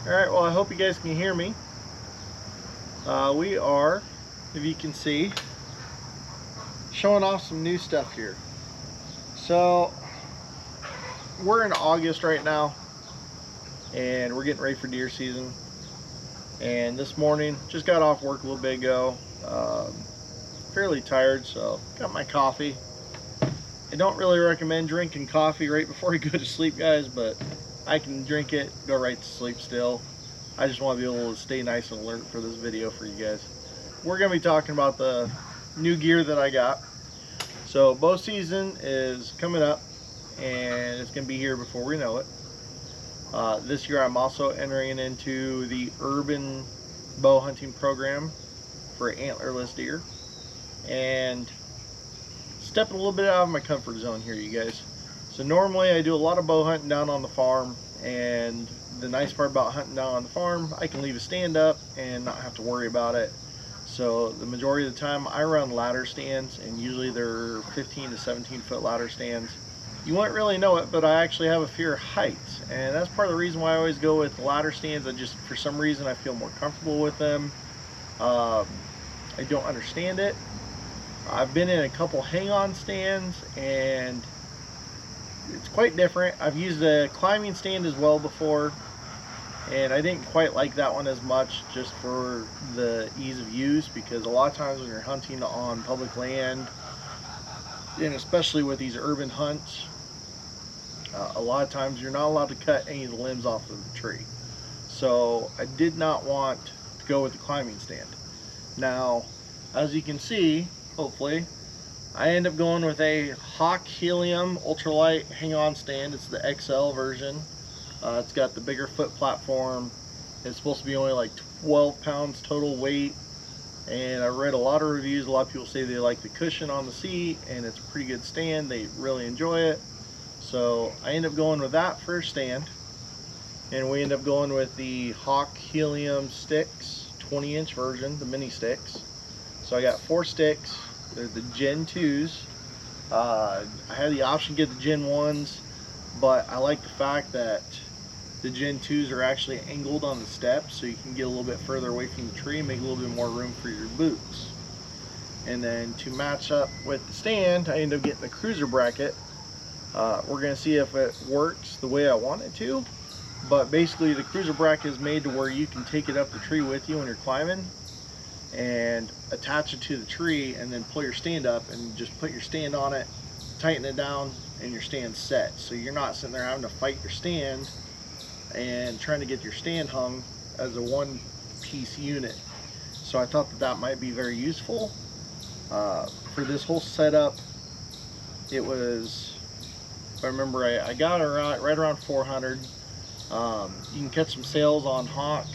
Alright, well I hope you guys can hear me. We are, if you can see, showing off some new stuff here. So, we're in August right now, and we're getting ready for deer season. And this morning, just got off work a little bit ago, fairly tired, so got my coffee. I don't really recommend drinking coffee right before you go to sleep, guys, but I can drink it, go right to sleep still. I just want to be able to stay nice and alert for this video for you guys. We're going to be talking about the new gear that I got. So bow season is coming up, and it's going to be here before we know it. This year I'm also entering into the urban bow hunting program for antlerless deer, and stepping a little bit out of my comfort zone here, you guys. So normally I do a lot of bow hunting down on the farm, and the nice part about hunting down on the farm, I can leave a stand up and not have to worry about it. So the majority of the time I run ladder stands, and usually they're 15 to 17 foot ladder stands. You wouldn't really know it, but I actually have a fear of heights, and that's part of the reason why I always go with ladder stands. I just, for some reason, I feel more comfortable with them. I don't understand it. I've been in a couple hang-on stands, and it's quite different. I've used a climbing stand as well before, and I didn't quite like that one as much, just for the ease of use, because a lot of times when you're hunting on public land, and especially with these urban hunts, a lot of times you're not allowed to cut any of the limbs off of the tree. So I did not want to go with the climbing stand. Now, as you can see, hopefully, I end up going with a Hawk Helium ultralight hang-on stand. It's the XL version. It's got the bigger foot platform. It's supposed to be only like 12 pounds total weight. And I read a lot of reviews. A lot of people say they like the cushion on the seat, and it's a pretty good stand. They really enjoy it. So I end up going with that for a stand. And we end up going with the Hawk Helium sticks, 20-inch version, the mini sticks. So I got 4 sticks. They're the Gen 2s. I had the option to get the Gen 1s, but I like the fact that the Gen 2s are actually angled on the steps, so you can get a little bit further away from the tree and make a little bit more room for your boots. And then to match up with the stand, I end up getting the cruiser bracket. We're going to see if it works the way I want it to, but basically the cruiser bracket is made to where you can take it up the tree with you when you're climbing and attach it to the tree, and then pull your stand up and just put your stand on it, tighten it down, and your stand's set. So you're not sitting there having to fight your stand and trying to get your stand hung as a one-piece unit. So I thought that that might be very useful. For this whole setup, it was, if I remember right, I got it right around 400. You can catch some sales on Hawk,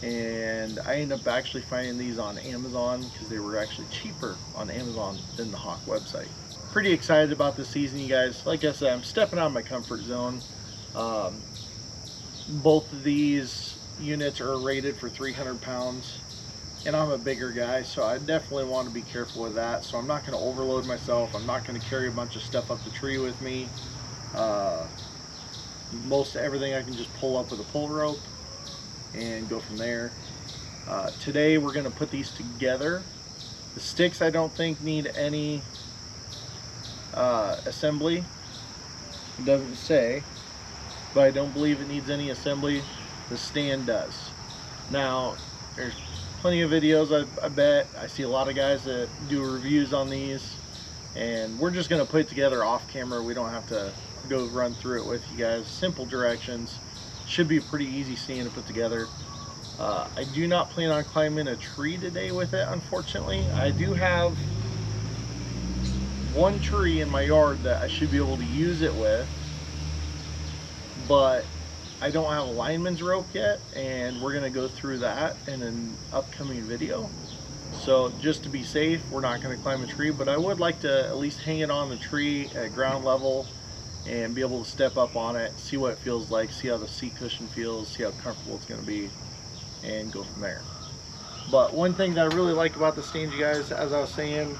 and I ended up actually finding these on Amazon because they were actually cheaper on Amazon than the Hawk website. Pretty excited about this season, you guys. Like I said, I'm stepping out of my comfort zone. Both of these units are rated for 300 pounds, and I'm a bigger guy, so I definitely want to be careful with that. So I'm not going to overload myself. I'm not going to carry a bunch of stuff up the tree with me. Most everything I can just pull up with a pull rope and go from there. Today we're going to put these together. The sticks I don't think need any assembly. It doesn't say, but I don't believe it needs any assembly. The stand does. Now, there's plenty of videos, I bet. I see a lot of guys that do reviews on these, and we're just going to put it together off camera. We don't have to go run through it with you guys. Simple directions. Should be a pretty easy stand to put together. I do not plan on climbing a tree today with it, unfortunately. I do have one tree in my yard that I should be able to use it with, but I don't have a lineman's rope yet, and we're going to go through that in an upcoming video. So just to be safe, we're not going to climb a tree, but I would like to at least hang it on the tree at ground level and be able to step up on it, see what it feels like, see how the seat cushion feels, see how comfortable it's going to be, and go from there. But one thing that I really like about the stand, you guys, as I was saying,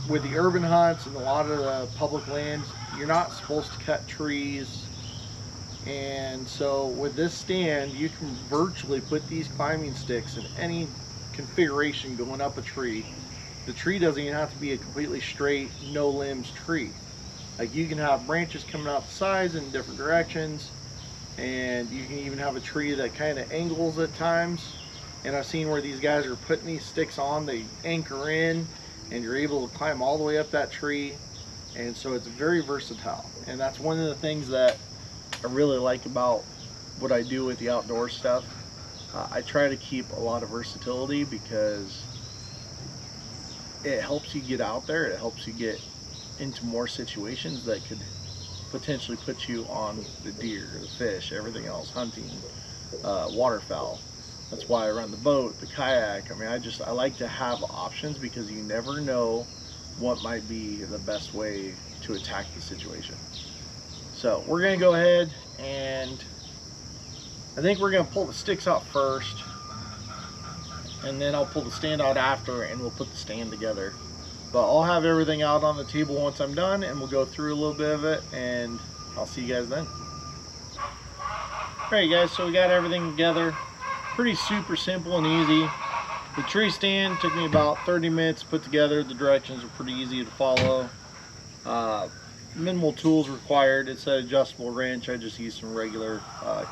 with the urban hunts and a lot of the public lands, you're not supposed to cut trees And so with this stand, you can virtually put these climbing sticks in any configuration going up a tree. The tree doesn't even have to be a completely straight, no limbs tree. Like, you can have branches coming out the sides in different directions, and you can even have a tree that kind of angles at times. And I've seen where these guys are putting these sticks on, they anchor in, and you're able to climb all the way up that tree. And so it's very versatile, and that's one of the things that I really like about what I do with the outdoor stuff. I try to keep a lot of versatility because it helps you get out there. It helps you get into more situations that could potentially put you on the deer, the fish, everything else, hunting, waterfowl. That's why I run the boat, the kayak. I mean, I like to have options because you never know what might be the best way to attack the situation. So we're gonna go ahead, and I think we're gonna pull the sticks out first, and then I'll pull the stand out after, and we'll put the stand together. But I'll have everything out on the table once I'm done, and we'll go through a little bit of it, and I'll see you guys then. Alright guys, so we got everything together. Pretty super simple and easy. The tree stand took me about 30 minutes to put together. The directions are pretty easy to follow. Minimal tools required. It's an adjustable wrench. I just used some regular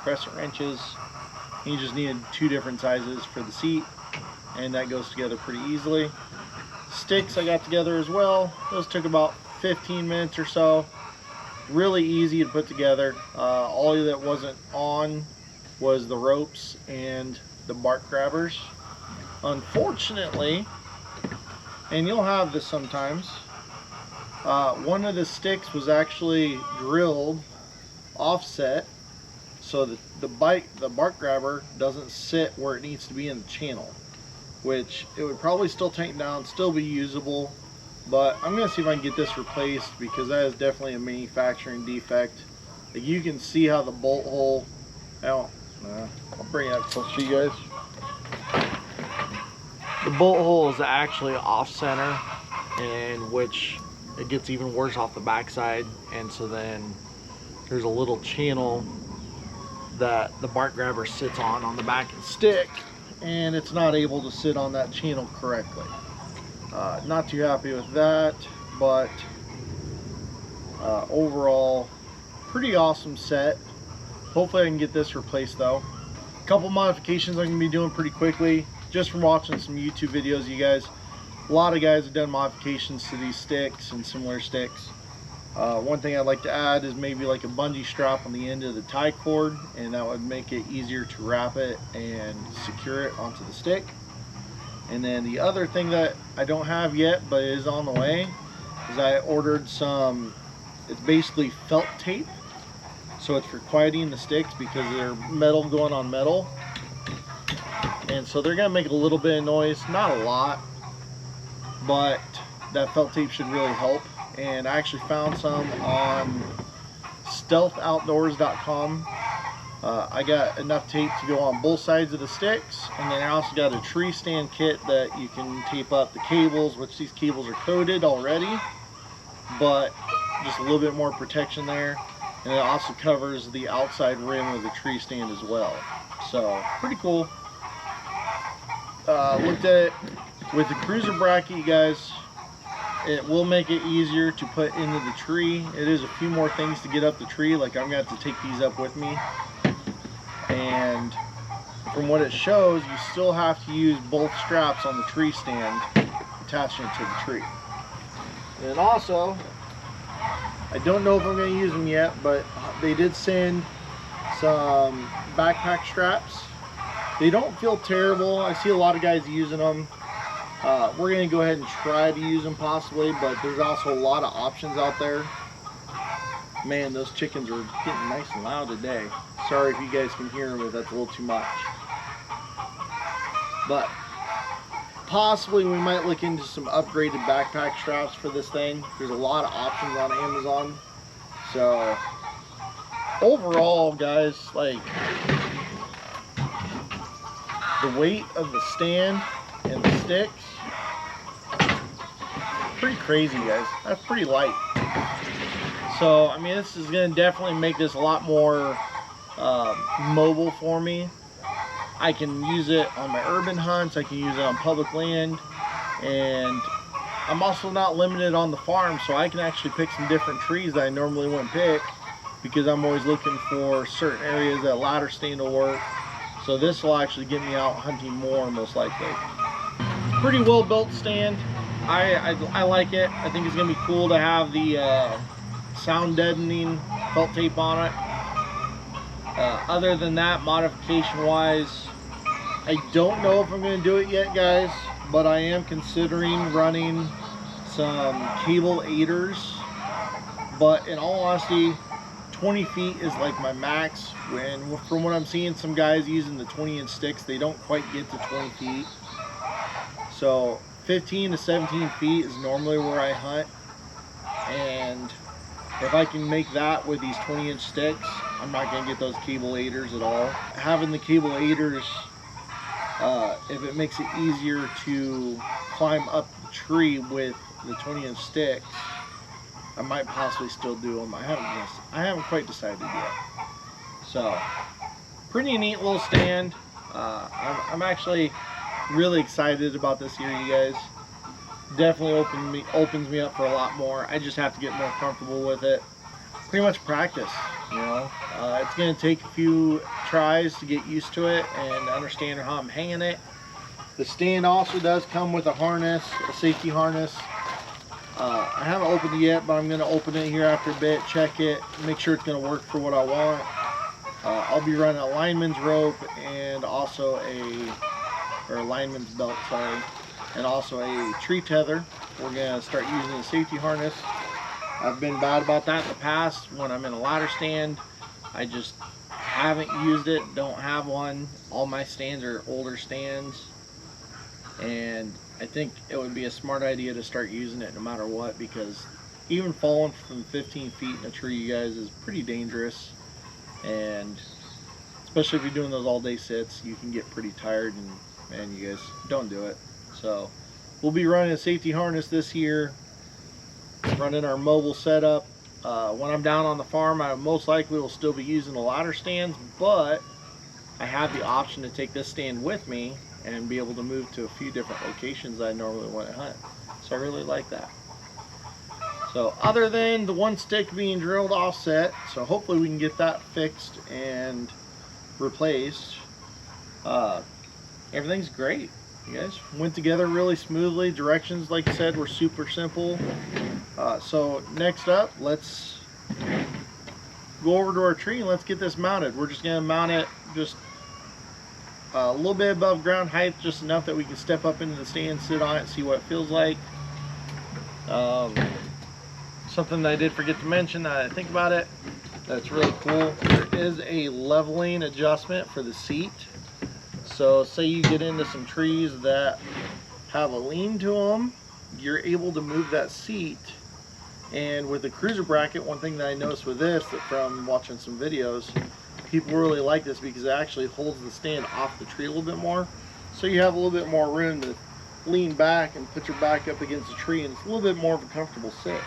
crescent wrenches. You just needed 2 different sizes for the seat, and that goes together pretty easily. Sticks I got together as well. Those took about 15 minutes or so. Really easy to put together. All that wasn't on was the ropes and the bark grabbers. Unfortunately, and you'll have this sometimes, one of the sticks was actually drilled offset so that the bark grabber doesn't sit where it needs to be in the channel, which it would probably still tank down, still be usable, but I'm gonna see if I can get this replaced because that is definitely a manufacturing defect. Like, you can see how the bolt hole, I'll bring it up close to you guys. The bolt hole is actually off center, in which it gets even worse off the backside, and so then there's a little channel that the bark grabber sits on the back of the stick, and it's not able to sit on that channel correctly. Not too happy with that, but overall pretty awesome set. Hopefully I can get this replaced though. A couple modifications I'm gonna be doing pretty quickly, just from watching some YouTube videos, you guys. A lot of guys have done modifications to these sticks and similar sticks. One thing I'd like to add is maybe like a bungee strap on the end of the tie cord, and that would make it easier to wrap it and secure it onto the stick. And then the other thing that I don't have yet but is on the way is I ordered some, it's basically felt tape. So it's for quieting the sticks because they're metal going on metal. And so they're gonna make a little bit of noise, not a lot, but that felt tape should really help. And I actually found some on stealthoutdoors.com. I got enough tape to go on both sides of the sticks, and then I also got a tree stand kit that you can tape up the cables, which these cables are coated already, but just a little bit more protection there. And it also covers the outside rim of the tree stand as well. So pretty cool. Looked at it with the cruiser bracket, you guys. It will make it easier to put into the tree. It is a few more things to get up the tree, like I'm gonna have to take these up with me. And from what it shows, you still have to use both straps on the tree stand, attaching it to the tree. And also, I don't know if I'm going to use them yet, but they did send some backpack straps. They don't feel terrible. I see a lot of guys using them. We're going to go ahead and try to use them possibly, but there's also a lot of options out there. Man, those chickens are getting nice and loud today. Sorry if you guys can hear them, but that's a little too much. But possibly we might look into some upgraded backpack straps for this thing. There's a lot of options on Amazon. So overall, guys, like, the weight of the stand and the sticks, pretty crazy, guys. That's pretty light. So I mean, this is going to definitely make this a lot more mobile for me. I can use it on my urban hunts, I can use it on public land, and I'm also not limited on the farm, so I can actually pick some different trees that I normally wouldn't pick, because I'm always looking for certain areas that ladder stand will work. So this will actually get me out hunting more, most likely. Pretty well built stand. I like it. I think it's gonna be cool to have the sound deadening felt tape on it. Other than that, modification wise, I don't know if I'm going to do it yet, guys, but I am considering running some cable aiders. But in all honesty, 20 feet is like my max. From what I'm seeing, some guys using the 20-inch sticks, they don't quite get to 20 feet. So 15 to 17 feet is normally where I hunt, and if I can make that with these 20-inch sticks, I'm not going to get those cable aiders at all. Having the cable aiders, if it makes it easier to climb up the tree with the 20-inch sticks, I might possibly still do them. I haven't quite decided yet. So, pretty neat little stand. I'm actually really excited about this year, you guys. Definitely opens me up for a lot more. I just have to get more comfortable with it. Pretty much practice, you know. It's going to take a few tries to get used to it and understand how I'm hanging it. The stand also does come with a harness, a safety harness. I haven't opened it yet, but I'm going to open it here after a bit, check it, make sure it's going to work for what I want. I'll be running a lineman's rope and also a lineman's belt, sorry, and also a tree tether. We're going to start using a safety harness. I've been bad about that in the past when I'm in a ladder stand. I just haven't used it, don't have one. All my stands are older stands, and I think it would be a smart idea to start using it no matter what, because even falling from 15 feet in a tree, you guys, is pretty dangerous, and especially if you're doing those all day sits, you can get pretty tired, and man, you guys, don't do it. So we'll be running a safety harness this year, running our mobile setup. When I'm down on the farm, I most likely will still be using the ladder stands, but I have the option to take this stand with me and be able to move to a few different locations that I normally want to hunt. So I really like that. So other than the one stick being drilled offset, so hopefully we can get that fixed and replaced, everything's great. You guys went together really smoothly. Directions, like I said, were super simple. So next up, let's go over to our tree and let's get this mounted. We're just going to mount it just a little bit above ground height, just enough that we can step up into the stand, sit on it, see what it feels like. Something that I did forget to mention, that I think about it, that's really cool. There is a leveling adjustment for the seat. So say you get into some trees that have a lean to them, you're able to move that seat. And with the cruiser bracket, one thing that I noticed with this, that from watching some videos, people really like this because it actually holds the stand off the tree a little bit more. So you have a little bit more room to lean back and put your back up against the tree, and it's a little bit more of a comfortable sit.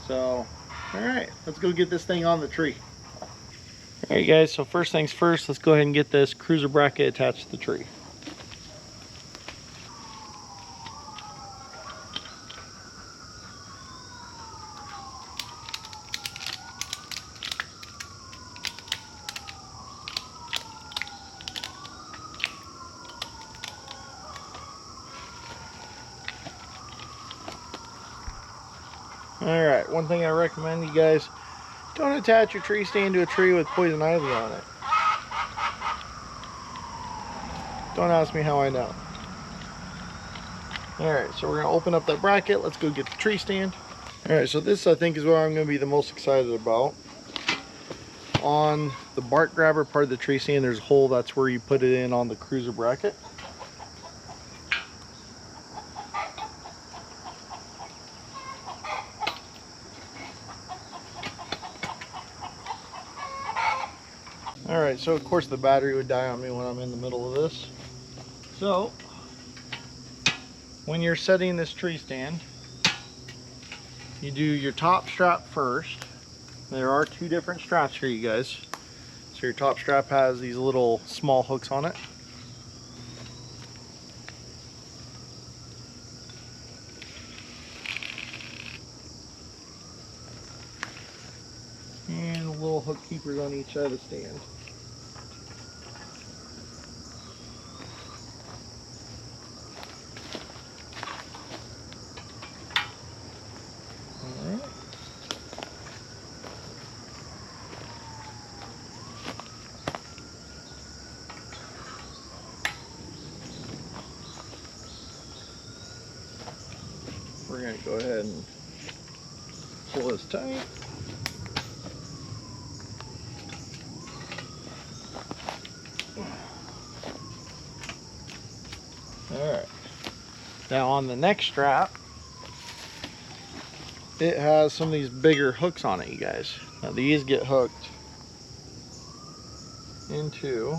So, all right, let's go get this thing on the tree. All right, guys, so first things first, let's go ahead and get this cruiser bracket attached to the tree. All right, one thing I recommend, you guys, don't attach your tree stand to a tree with poison ivy on it. Don't ask me how I know. All right, so we're gonna open up that bracket. Let's go get the tree stand. All right, so this I think is what I'm gonna be the most excited about. On the bark grabber part of the tree stand, there's a hole. That's where you put it in on the cruiser bracket. All right, so of course the battery would die on me when I'm in the middle of this. So when you're setting this tree stand, you do your top strap first. There are two different straps here, you guys. So your top strap has these little small hooks on it. And little hook keepers on each side of the stand. Alright. We're going to go ahead and pull this tight. Alright. Now on the next strap, it has some of these bigger hooks on it, you guys. Now these get hooked into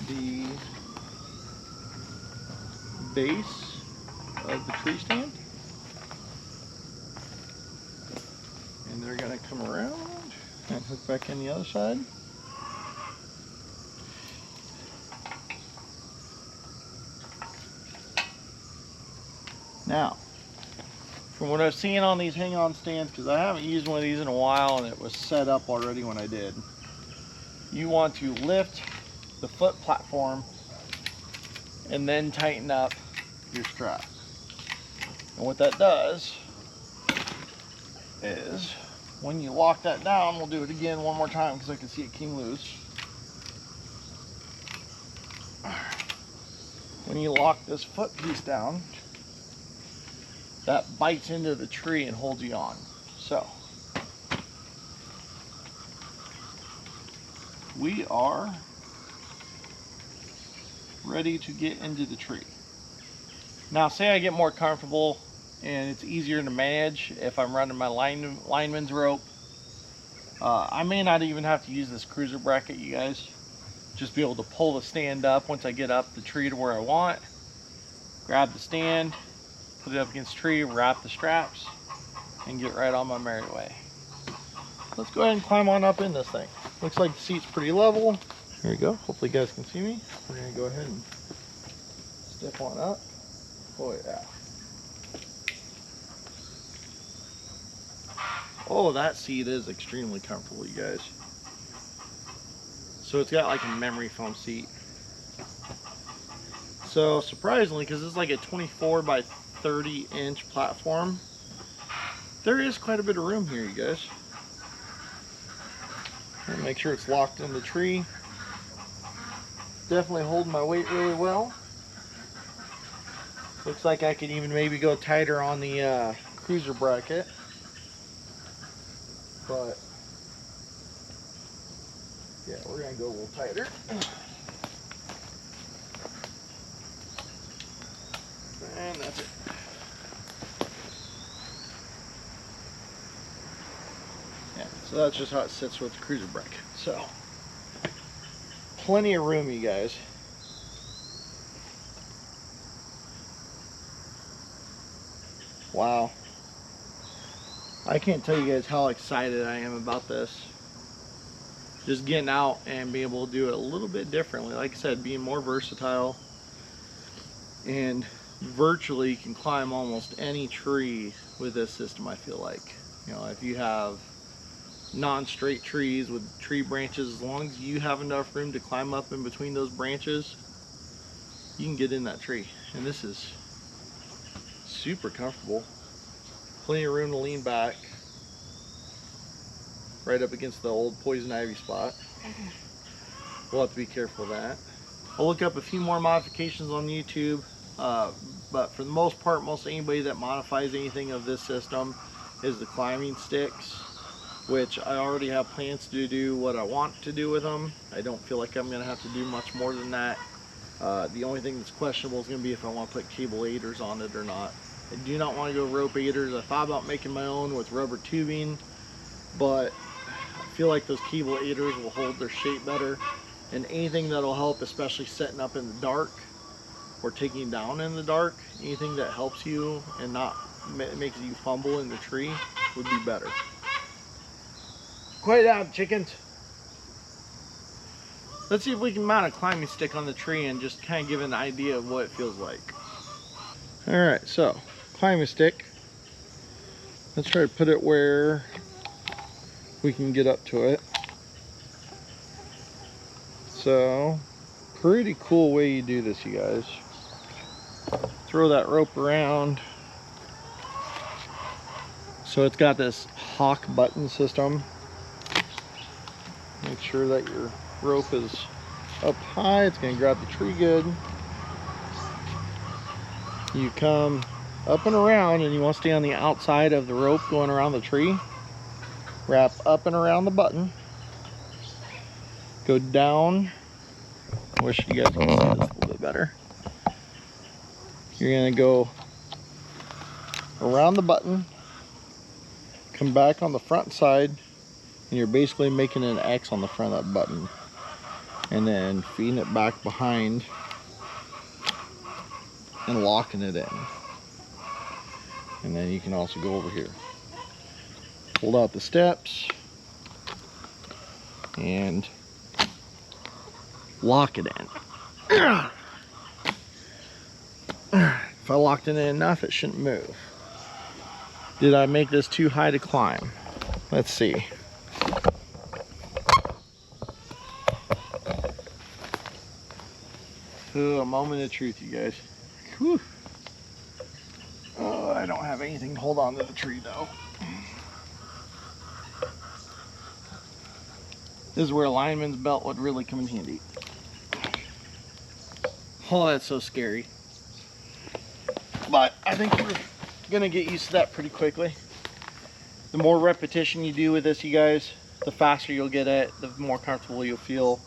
the base of the tree stand. And they're going to come around and hook back in the other side. Now, from what I've seen on these hang-on stands, because I haven't used one of these in a while and it was set up already when I did, you want to lift the foot platform and then tighten up your strap. And what that does is, when you lock that down, we'll do it again one more time because I can see it came loose. When you lock this foot piece down, that bites into the tree and holds you on. So, we are ready to get into the tree. Now, say I get more comfortable and it's easier to manage if I'm running my lineman's rope. I may not even have to use this cruiser bracket, you guys. Just be able to pull the stand up once I get up the tree to where I want. Grab the stand, put it up against the tree, wrap the straps, and get right on my merry way. Let's go ahead and climb on up in this thing. Looks like the seat's pretty level. Here we go. Hopefully you guys can see me. We're going to go ahead and step on up. Oh yeah. Oh, that seat is extremely comfortable, you guys. So it's got like a memory foam seat. So surprisingly, because it's like a 24 by 30 inch platform, there is quite a bit of room here, you guys. Make sure it's locked in the tree. Definitely holding my weight really well. Looks like I could even maybe go tighter on the cruiser bracket. But yeah, we're gonna go a little tighter. And that's it. Yeah, so that's just how it sits with the cruiser bracket. So, plenty of room, you guys. Wow. I can't tell you guys how excited I am about this. Just getting out and being able to do it a little bit differently. Like I said, being more versatile. And virtually you can climb almost any tree with this system, I feel like. You know, if you have non-straight trees with tree branches, as long as you have enough room to climb up in between those branches, you can get in that tree. And this is super comfortable. Plenty of room to lean back. Right up against the old poison ivy spot. We'll have to be careful of that. I'll look up a few more modifications on YouTube. But for the most part, most anybody that modifies anything of this system is the climbing sticks, which I already have plans to do what I want to do with them. I don't feel like I'm going to have to do much more than that. The only thing that's questionable is going to be if I want to put cable aiders on it or not. I do not want to go rope aiders. I thought about making my own with rubber tubing, but I feel like those cable aiders will hold their shape better. And anything that'll help, especially setting up in the dark or taking down in the dark, anything that helps you and not makes you fumble in the tree would be better. Quiet down, chickens. Let's see if we can mount a climbing stick on the tree and just kind of give an idea of what it feels like. All right, so climbing stick. Let's try to put it where we can get up to it. So, pretty cool way you do this, you guys. Throw that rope around. So it's got this hawk button system. Make sure that your rope is up high. It's gonna grab the tree good. You come up and around, and you want to stay on the outside of the rope going around the tree. Wrap up and around the button. Go down. I wish you guys could see this a little bit better. You're gonna go around the button, come back on the front side, and you're basically making an X on the front of that button, and then feeding it back behind and locking it in. And then you can also go over here, hold out the steps and lock it in. If I locked it in enough, it shouldn't move. Did I make this too high to climb? Let's see. Oh, a moment of truth, you guys. Whew. Oh, I don't have anything to hold on to the tree though. This is where a lineman's belt would really come in handy. Oh, that's so scary. But I think we're gonna get used to that pretty quickly. The more repetition you do with this, you guys, the faster you'll get at it, the more comfortable you'll feel.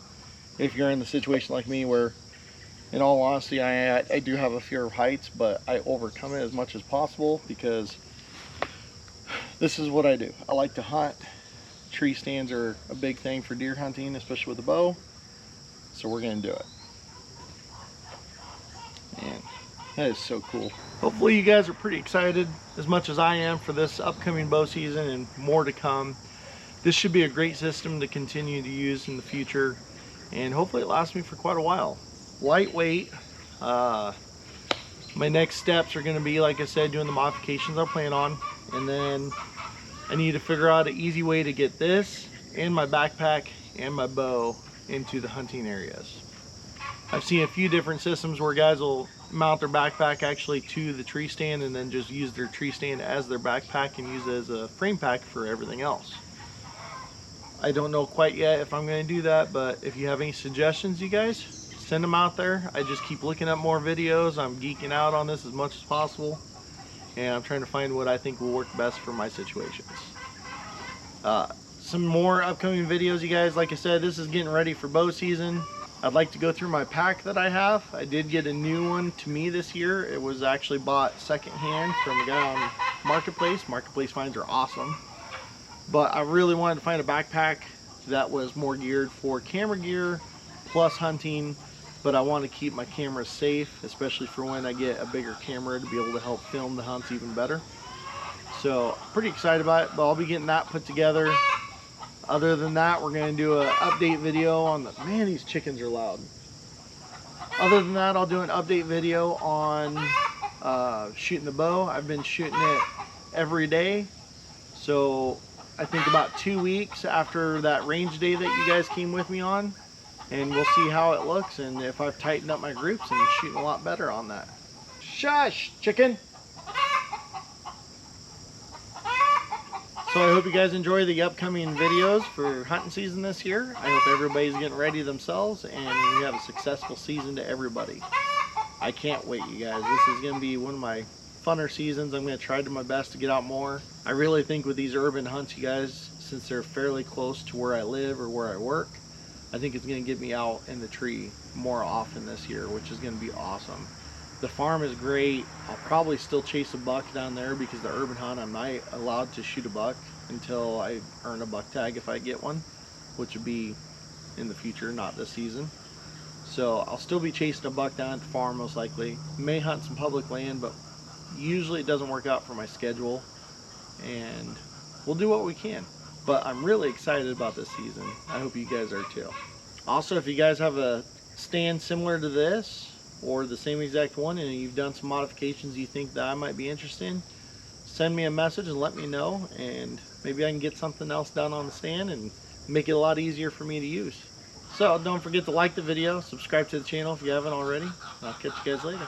If you're in the situation like me where, in all honesty, I do have a fear of heights, but I overcome it as much as possible because this is what I do. I like to hunt. Tree stands are a big thing for deer hunting, especially with a bow. So we're gonna do it. Man, that is so cool. Hopefully you guys are pretty excited as much as I am for this upcoming bow season and more to come. This should be a great system to continue to use in the future, and hopefully it lasts me for quite a while. Lightweight. My next steps are going to be, like I said, doing the modifications I plan on, and then I need to figure out an easy way to get this and my backpack and my bow into the hunting areas. I've seen a few different systems where guys will mount their backpack actually to the tree stand and then just use their tree stand as their backpack and use it as a frame pack for everything else. I don't know quite yet if I'm going to do that, but if you have any suggestions, you guys, send them out there. I just keep looking up more videos. I'm geeking out on this as much as possible, and I'm trying to find what I think will work best for my situations. Some more upcoming videos, you guys. Like I said, this is getting ready for bow season. I'd like to go through my pack that I have. I did get a new one to me this year. It was actually bought secondhand from a guy on Marketplace. Marketplace finds are awesome. But I really wanted to find a backpack that was more geared for camera gear plus hunting, but I want to keep my camera safe, especially for when I get a bigger camera to be able to help film the hunts even better. So pretty excited about it, but I'll be getting that put together. Other than that, we're going to do an update video on the, man, these chickens are loud. Other than that, I'll do an update video on shooting the bow. I've been shooting it every day. So I think about 2 weeks after that range day that you guys came with me on, and we'll see how it looks and if I've tightened up my groups and shooting a lot better on that. Shush, chicken. So I hope you guys enjoy the upcoming videos for hunting season this year. I hope everybody's getting ready themselves and we have a successful season to everybody. I can't wait, you guys. This is going to be one of my funner seasons. I'm going to try to my best to get out more. I really think with these urban hunts, you guys, since they're fairly close to where I live or where I work, I think it's going to get me out in the tree more often this year, which is going to be awesome. The farm is great. I'll probably still chase a buck down there because the urban hunt, I'm not allowed to shoot a buck until I earn a buck tag if I get one, which would be in the future, not this season. So I'll still be chasing a buck down at the farm most likely. May hunt some public land, but usually it doesn't work out for my schedule, and we'll do what we can. but I'm really excited about this season. I hope you guys are too. Also, if you guys have a stand similar to this or the same exact one and you've done some modifications you think that I might be interested in, send me a message and let me know, and maybe I can get something else done on the stand and make it a lot easier for me to use. So don't forget to like the video, subscribe to the channel if you haven't already. I'll catch you guys later.